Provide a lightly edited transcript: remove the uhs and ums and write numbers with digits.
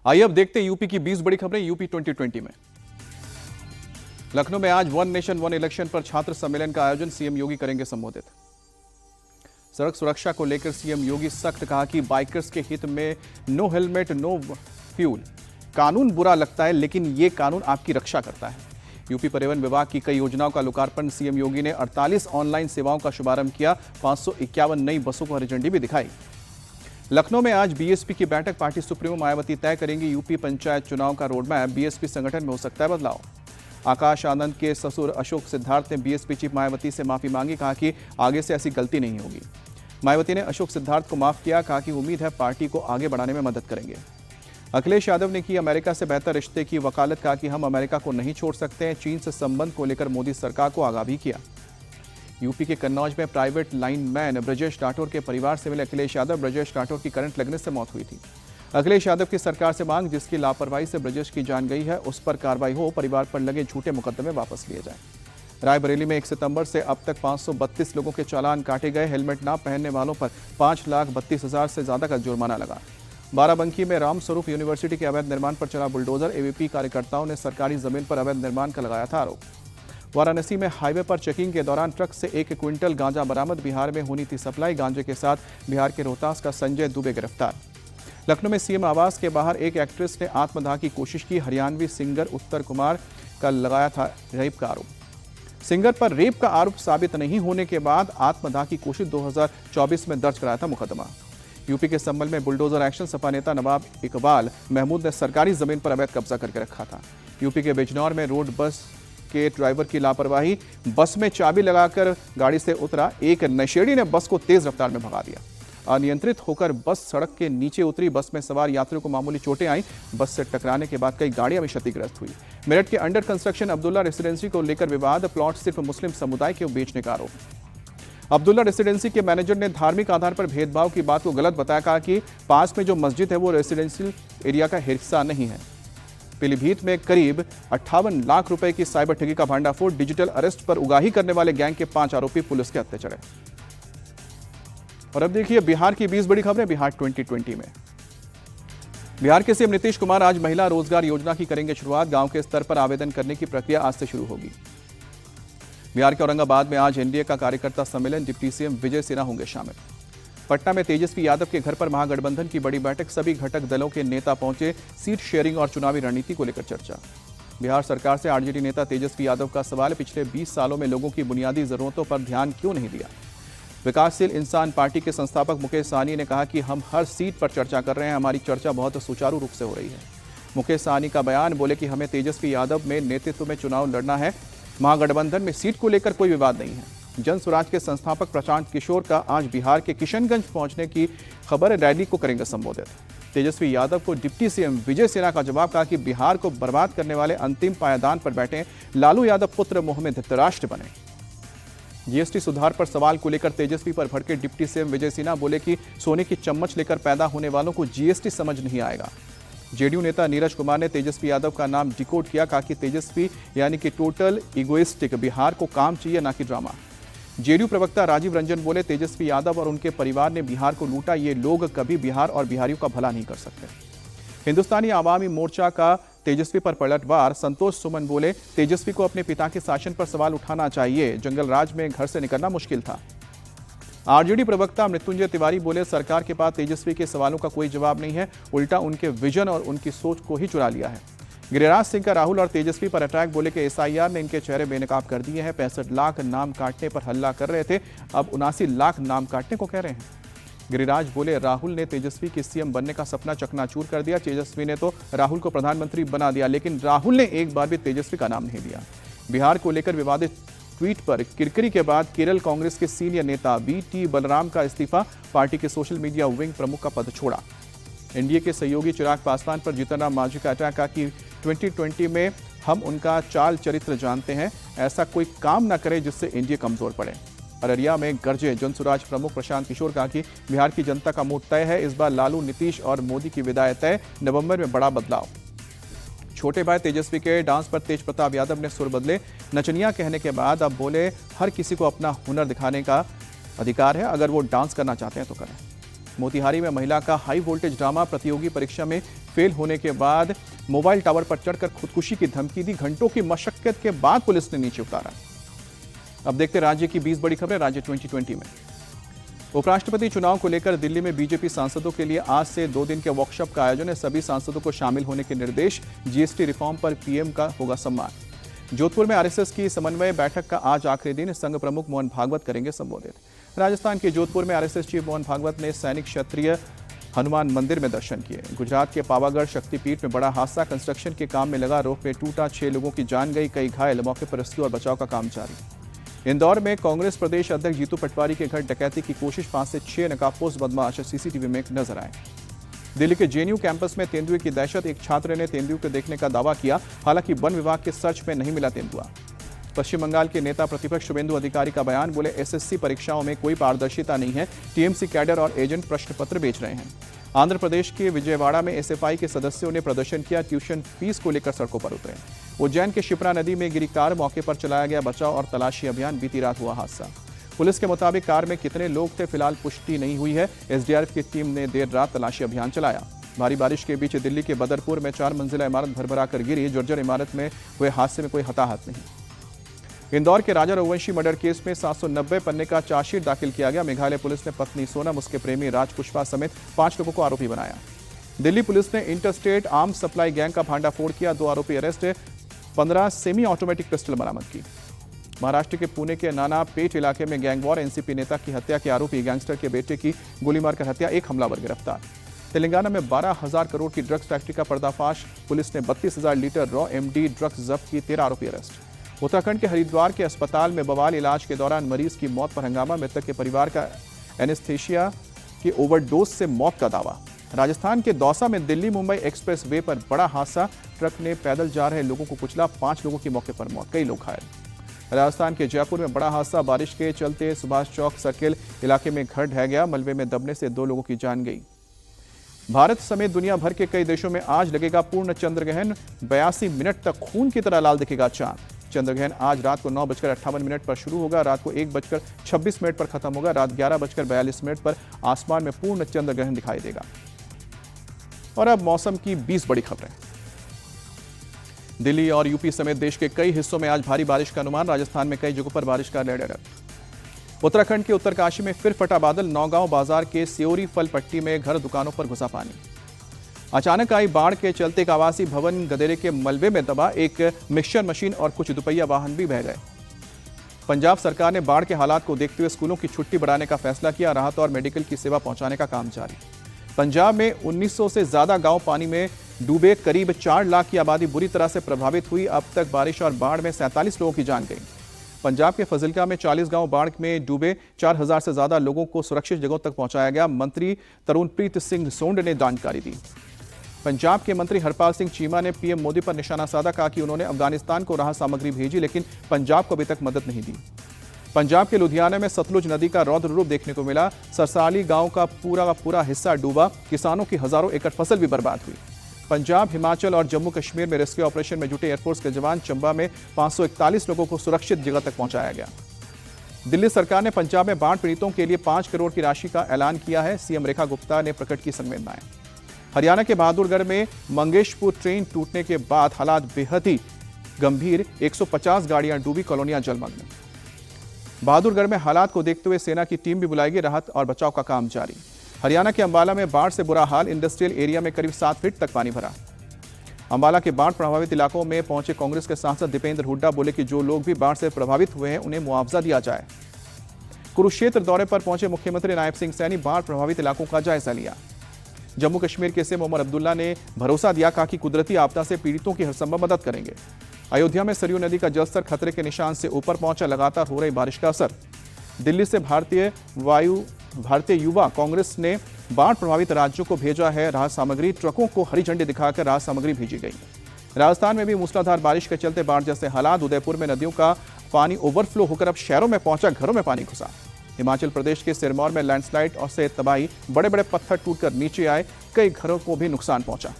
आइए अब देखते हैं यूपी की 20 बड़ी खबरें यूपी 2020 में। लखनऊ में आज वन नेशन वन इलेक्शन पर छात्र सम्मेलन का आयोजन, सीएम योगी करेंगे संबोधित। सड़क सुरक्षा को लेकर सीएम योगी सख्त, कहा कि बाइकर्स के हित में नो हेलमेट नो फ्यूल कानून बुरा लगता है, लेकिन ये कानून आपकी रक्षा करता है। यूपी परिवहन विभाग की कई योजनाओं का लोकार्पण, सीएम योगी ने 48 ऑनलाइन सेवाओं का शुभारंभ किया, 551 नई बसों को हरी झंडी भी दिखाई। लखनऊ में आज बीएसपी की बैठक, पार्टी सुप्रीमो मायावती तय करेंगी यूपी पंचायत चुनाव का रोडमैप, बीएसपी संगठन में हो सकता है बदलाव। आकाश आनंद के ससुर अशोक सिद्धार्थ ने बीएसपी चीफ मायावती से माफी मांगी, कहा कि आगे से ऐसी गलती नहीं होगी। मायावती ने अशोक सिद्धार्थ को माफ किया, कहा कि उम्मीद है पार्टी को आगे बढ़ाने में मदद करेंगे। अखिलेश यादव ने की अमेरिका से बेहतर रिश्ते की वकालत, कहा कि हम अमेरिका को नहीं छोड़ सकते हैं। चीन से संबंध को लेकर मोदी सरकार को आगाह भी किया। यूपी के कन्नौज में प्राइवेट लाइनमैन ब्रजेश राठौर के परिवार से मिले अखिलेश यादव, ब्रजेश राठौर की करंट लगने से मौत हुई थी। अखिलेश यादव की सरकार से मांग, जिसकी लापरवाही से ब्रजेश की जान गई है उस पर कार्रवाई हो, परिवार पर लगे झूठे मुकदमे वापस लिए जाएं। रायबरेली में 1 सितंबर से अब तक 532 लोगों के चालान काटे गए, हेलमेट ना पहनने वालों पर 5,32,000 से ज्यादा का जुर्माना लगा। बाराबंकी में रामस्वरूप यूनिवर्सिटी के अवैध निर्माण पर चला बुलडोजर, एबीपी कार्यकर्ताओं ने सरकारी जमीन पर अवैध निर्माण का लगाया था आरोप। वाराणसी में हाईवे पर चेकिंग के दौरान ट्रक से 1 क्विंटल गांजा बरामद, बिहार में होनी थी सप्लाई। गांजे के साथ बिहार के रोहतास का संजय दुबे गिरफ्तार। लखनऊ में सीएम आवास के बाहर एक एक्ट्रेस ने आत्मदाह की कोशिश की, हरियाणवी सिंगर उत्तर कुमार का लगाया था रेप का आरोप। सिंगर पर रेप का आरोप साबित नहीं होने के बाद आत्मदाह की कोशिश 2024 में दर्ज कराया था मुकदमा। यूपी के संभल में बुलडोजर एक्शन, सपा नेता नवाब इकबाल महमूद ने सरकारी जमीन पर अवैध कब्जा करके रखा था। यूपी के बिजनौर में रोड बस के ड्राइवर की लापरवाही, बस में चाबी लगाकर गाड़ी से उतरा एक नशेड़ी ने बस को तेज रफ्तार में भगा दिया। अनियंत्रित होकर बस सड़क के नीचे उतरी, बस में सवार यात्रियों को मामूली चोटें आई। बस से टकराने के बाद कई गाड़ियां भी क्षतिग्रस्त हुई। मेरठ के अंडर कंस्ट्रक्शन अब्दुल्ला रेसिडेंसी को लेकर विवाद, प्लॉट सिर्फ मुस्लिम समुदाय के बेचने का आरोप। अब्दुल्ला रेसिडेंसी के मैनेजर ने धार्मिक आधार पर भेदभाव की बात को गलत बताया, कहा कि पास में जो मस्जिद है वो रेसिडेंशियल एरिया का हिस्सा नहीं है। पीलीभीत में करीब 58 लाख रुपए की साइबर ठगी का भांडाफोड़, डिजिटल अरेस्ट पर उगाही करने वाले गैंग के 5 आरोपी पुलिस के हत्थे चढ़े। और अब देखिए बिहार की 20 बड़ी खबरें बिहार 2020 में। बिहार के सीएम नीतीश कुमार आज महिला रोजगार योजना की करेंगे शुरुआत, गांव के स्तर पर आवेदन करने की प्रक्रिया आज से शुरू होगी। बिहार के औरंगाबाद में आज एनडीए का कार्यकर्ता सम्मेलन, डिप्टी सीएम विजय सिन्हा होंगे शामिल। पटना में तेजस्वी यादव के घर पर महागठबंधन की बड़ी बैठक, सभी घटक दलों के नेता पहुंचे, सीट शेयरिंग और चुनावी रणनीति को लेकर चर्चा। बिहार सरकार से आरजेडी नेता तेजस्वी यादव का सवाल, पिछले 20 सालों में लोगों की बुनियादी जरूरतों पर ध्यान क्यों नहीं दिया। विकासशील इंसान पार्टी के संस्थापक मुकेश सहनी ने कहा कि हम हर सीट पर चर्चा कर रहे हैं, हमारी चर्चा बहुत सुचारू रूप से हो रही है। मुकेश सहनी का बयान, बोले कि हमें तेजस्वी यादव में नेतृत्व में चुनाव लड़ना है, महागठबंधन में सीट को लेकर कोई विवाद नहीं है। जन स्वराज के संस्थापक प्रशांत किशोर का आज बिहार के किशनगंज पहुंचने की खबर, रैली को करेंगे संबोधित। तेजस्वी यादव को डिप्टी सीएम विजय सिन्हा का जवाब, कहा कि बिहार को बर्बाद करने वाले अंतिम पायदान पर बैठे लालू यादव पुत्र मुंह में धृतराष्ट्र बने। जीएसटी सुधार पर सवाल को लेकर तेजस्वी पर भड़के डिप्टी सीएम विजय सिन्हा, बोले कि सोने की चम्मच लेकर पैदा होने वालों को जीएसटी समझ नहीं आएगा। जेडीयू नेता नीरज कुमार ने तेजस्वी यादव का नाम डिकोड किया, कहा कि तेजस्वी यानी कि टोटल इगोइस्टिक, बिहार को काम चाहिए ना कि ड्रामा। जेडीयू प्रवक्ता राजीव रंजन बोले, तेजस्वी यादव और उनके परिवार ने बिहार को लूटा, ये लोग कभी बिहार और बिहारियों का भला नहीं कर सकते। हिंदुस्तानी आवामी मोर्चा का तेजस्वी पर पलटवार, संतोष सुमन बोले, तेजस्वी को अपने पिता के शासन पर सवाल उठाना चाहिए, जंगल राज में घर से निकलना मुश्किल था। आरजेडी प्रवक्ता मृत्युंजय तिवारी बोले, सरकार के पास तेजस्वी के सवालों का कोई जवाब नहीं है, उल्टा उनके विजन और उनकी सोच को ही चुरा लिया है। गिरिराज सिंह का राहुल और तेजस्वी पर अटैक, बोले कि एसआईआर ने इनके चेहरे बेनकाब कर दिए हैं। 65 लाख नाम काटने पर हल्ला कर रहे थे, अब 79 लाख नाम काटने को कह रहे हैं। गिरिराज बोले, राहुल ने तेजस्वी के सीएम बनने का सपना चकनाचूर कर दिया, तेजस्वी ने तो राहुल को प्रधानमंत्री बना दिया, लेकिन राहुल ने एक बार भी तेजस्वी का नाम नहीं लिया। बिहार को लेकर विवादित ट्वीट पर किरकिरी के बाद केरल कांग्रेस के सीनियर नेता बीटी बलराम का इस्तीफा, पार्टी के सोशल मीडिया विंग प्रमुख का पद छोड़ा। एनडीए के सहयोगी चिराग पासवान पर जीतन राम मांझी का अटैक, कि 2020 में हम उनका चाल चरित्र जानते हैं, ऐसा कोई काम न करे जिससे एनडीए कमजोर पड़े। अररिया में गरजे जन स्वराज प्रमुख प्रशांत किशोर, कहा कि बिहार की जनता का मूड तय है, इस बार लालू, नीतीश और मोदी की विदाई तय, नवंबर में बड़ा बदलाव। छोटे भाई तेजस्वी के डांस पर तेज प्रताप यादव ने सुर बदले, नचनिया कहने के बाद अब बोले, हर किसी को अपना हुनर दिखाने का अधिकार है, अगर वो डांस करना चाहते हैं तो करें। मोतिहारी में महिला का हाई वोल्टेज ड्रामा, प्रतियोगी परीक्षा में फेल होने के बाद मोबाइल टावर पर चढ़कर खुदकुशी की धमकी दी। घंटों की मशक्कत के बाद पुलिस ने नीचे उतारा। अब देखते राज्य की 20 बड़ी खबरें राज्य 2020 में। उपराष्ट्रपति चुनाव को लेकर दिल्ली में बीजेपी सांसदों के लिए आज से 2 दिन के वर्कशॉप का आयोजन है। सभी सांसदों को शामिल होने के निर्देश। जीएसटी रिफॉर्म पर पीएम का होगा सम्मान। जोधपुर में आरएसएस की समन्वय बैठक का आज आखिरी दिन। संघ प्रमुख मोहन भागवत करेंगे संबोधित। राजस्थान के जोधपुर में आरएसएस चीफ मोहन भागवत ने सैनिक क्षत्रिय हनुमान मंदिर में दर्शन किए। गुजरात के पावागढ़ शक्तिपीठ में बड़ा हादसा, कंस्ट्रक्शन के काम में लगा रोपवे टूटा, 6 लोगों की जान गई, कई घायल। मौके पर रेस्क्यू और बचाव का काम जारी। इंदौर में कांग्रेस प्रदेश अध्यक्ष जीतू पटवारी के घर डकैती की कोशिश, 5 से 6 नकाबपोश बदमाश सीसीटीवी में नजर आए। दिल्ली के जेएनयू कैंपस में तेंदुए की दहशत, एक छात्र ने तेंदुए को देखने का दावा किया, हालांकि वन विभाग के सर्च में नहीं मिला तेंदुआ। पश्चिम बंगाल के नेता प्रतिपक्ष शुभेंदु अधिकारी का बयान, बोले एसएससी परीक्षाओं में कोई पारदर्शिता नहीं है, टीएमसी कैडर और एजेंट प्रश्न पत्र बेच रहे हैं। आंध्र प्रदेश के विजयवाड़ा में एसएफआई के सदस्यों ने प्रदर्शन किया, ट्यूशन फीस को लेकर सड़कों पर उतरे। उज्जैन के शिप्रा नदी में गिरी कार, मौके पर चलाया गया बचाव और तलाशी अभियान, बीती रात हुआ हादसा। पुलिस के मुताबिक कार में कितने लोग थे फिलहाल पुष्टि नहीं हुई है। एसडीआरएफ की टीम ने देर रात तलाशी अभियान चलाया। भारी बारिश के बीच दिल्ली के बदरपुर में 4 मंजिला इमारत भरभराकर गिरी, जर्जर इमारत में हुए हादसे में कोई हताहत नहीं। इंदौर के राजा रघुवंशी मर्डर केस में 790 पन्ने का चार्जशीट दाखिल किया गया। मेघालय पुलिस ने पत्नी सोनम, उसके प्रेमी राज पुष्पा समेत 5 लोगों को आरोपी बनाया। दिल्ली पुलिस ने इंटरस्टेट आर्म्स सप्लाई गैंग का भांडाफोड़ किया, 2 आरोपी अरेस्ट, 15 सेमी ऑटोमेटिक पिस्टल बरामद की। महाराष्ट्र के पुणे के नानापेट इलाके में गैंगवॉर, एनसीपी नेता की हत्या के आरोपी गैंगस्टर के बेटे की गोली मारकर हत्या, 1 हमलावर गिरफ्तार। तेलंगाना में 12,000 करोड़ की ड्रग्स फैक्ट्री का पर्दाफाश, पुलिस ने 32,000 लीटर रॉ एमडी ड्रग्स जब्त की, 13 आरोपी अरेस्ट। उत्तराखंड के हरिद्वार के अस्पताल में बवाल, इलाज के दौरान मरीज की मौत पर हंगामा, मृतक के परिवार का एनेस्थेशिया के ओवरडोज से मौत का दावा। राजस्थान के दौसा में दिल्ली मुंबई एक्सप्रेस वे पर बड़ा हादसा, ट्रक ने पैदल जा रहे लोगों को कुचला, 5 लोगों की मौके पर मौत, कई लोग घायल। राजस्थान के जयपुर में बड़ा हादसा, बारिश के चलते सुभाष चौक सर्किल इलाके में घर ढह गया, मलबे में दबने से 2 लोगों की जान गई। भारत समेत दुनिया भर के कई देशों में आज लगेगा पूर्ण चंद्र ग्रहण, 82 मिनट तक खून की तरह लाल दिखेगा चांद। चंद्र ग्रहण आज रात को 9:58 पर शुरू होगा, रात को 1:26 पर खत्म होगा, रात 11:42 पर आसमान में पूर्ण चंद्र ग्रहण दिखाई देगा। और अब मौसम की 20 बड़ी खबरें। दिल्ली और यूपी समेत देश के कई हिस्सों में आज भारी बारिश का अनुमान, राजस्थान में कई जगहों पर बारिश का रेड अलर्ट। उत्तराखंड के उत्तरकाशी में फिर फटा बादल, नौगांव बाजार के सियोरी फल पट्टी में घर दुकानों पर घुसा पानी। अचानक आई बाढ़ के चलते एक आवासीय भवन गदेरे के मलबे में दबा, एक मिक्सचर मशीन और कुछ दुपहिया वाहन भी बह गए। पंजाब सरकार ने बाढ़ के हालात को देखते हुए स्कूलों की छुट्टी बढ़ाने का फैसला किया, राहत और मेडिकल की सेवा पहुंचाने का काम जारी। पंजाब में 1900 से ज्यादा गांव पानी में डूबे, करीब 4 लाख की आबादी बुरी तरह से प्रभावित हुई। अब तक बारिश और बाढ़ में 47 लोगों की जान गई। पंजाब के फजिल्का में 40 गांव बाढ़ में डूबे, 4000 से ज्यादा लोगों को सुरक्षित जगहों तक पहुंचाया गया। मंत्री तरुणप्रीत सिंह सोंड ने जानकारी दी। पंजाब के मंत्री हरपाल सिंह चीमा ने पीएम मोदी पर निशाना साधा, कहा कि उन्होंने अफगानिस्तान को राहत सामग्री भेजी लेकिन पंजाब को अभी तक मदद नहीं दी। पंजाब के लुधियाना में सतलुज नदी का रौद्र रूप देखने को मिला, सरसाली गांव का पूरा हिस्सा डूबा, किसानों की हजारों एकड़ फसल भी बर्बाद हुई। पंजाब, हिमाचल और जम्मू कश्मीर में रेस्क्यू ऑपरेशन में जुटे एयरफोर्स के जवान, चंबा में 541 लोगों को सुरक्षित जगह तक पहुंचाया गया। दिल्ली सरकार ने पंजाब में बाढ़ पीड़ितों के लिए 5 करोड़ की राशि का ऐलान किया है, सीएम रेखा गुप्ता ने प्रकट की संवेदनाएं। हरियाणा के बहादुरगढ़ में मंगेशपुर ट्रेन टूटने के बाद हालात बेहद ही गंभीर, 150 गाड़ियां डूबी, कॉलोनियां जलमग्न। बहादुरगढ़ में हालात को देखते हुए सेना की टीम भी बुलाई गई, राहत और बचाव का काम जारी। हरियाणा के अंबाला में बाढ़ से बुरा हाल, इंडस्ट्रियल एरिया में करीब 7 फीट तक पानी भरा। अंबाला के बाढ़ प्रभावित इलाकों में पहुंचे कांग्रेस के सांसद दीपेंद्र हुड्डा, बोले कि जो लोग भी बाढ़ से प्रभावित हुए हैं उन्हें मुआवजा दिया जाए। कुरुक्षेत्र दौरे पर पहुंचे मुख्यमंत्री नायब सिंह सैनी, बाढ़ प्रभावित इलाकों का जायजा लिया। जम्मू कश्मीर के सीएम उमर अब्दुल्ला ने भरोसा दिया, कहा कि कुदरती आपदा से पीड़ितों की हरसंभव मदद करेंगे। अयोध्या में सरयू नदी का जलस्तर खतरे के निशान से ऊपर पहुंचा, लगातार हो रही बारिश का असर। दिल्ली से भारतीय युवा कांग्रेस ने बाढ़ प्रभावित राज्यों को भेजा है राहत सामग्री, ट्रकों को हरी झंडी दिखाकर राहत सामग्री भेजी गई। राजस्थान में भी मूसलाधार बारिश के चलते बाढ़ जैसे हालात, उदयपुर में नदियों का पानी ओवरफ्लो होकर अब शहरों में पहुंचा, घरों में पानी घुसा। हिमाचल प्रदेश के सिरमौर में लैंडस्लाइड और से तबाही, बड़े बड़े पत्थर टूटकर नीचे आए, कई घरों को भी नुकसान पहुंचा।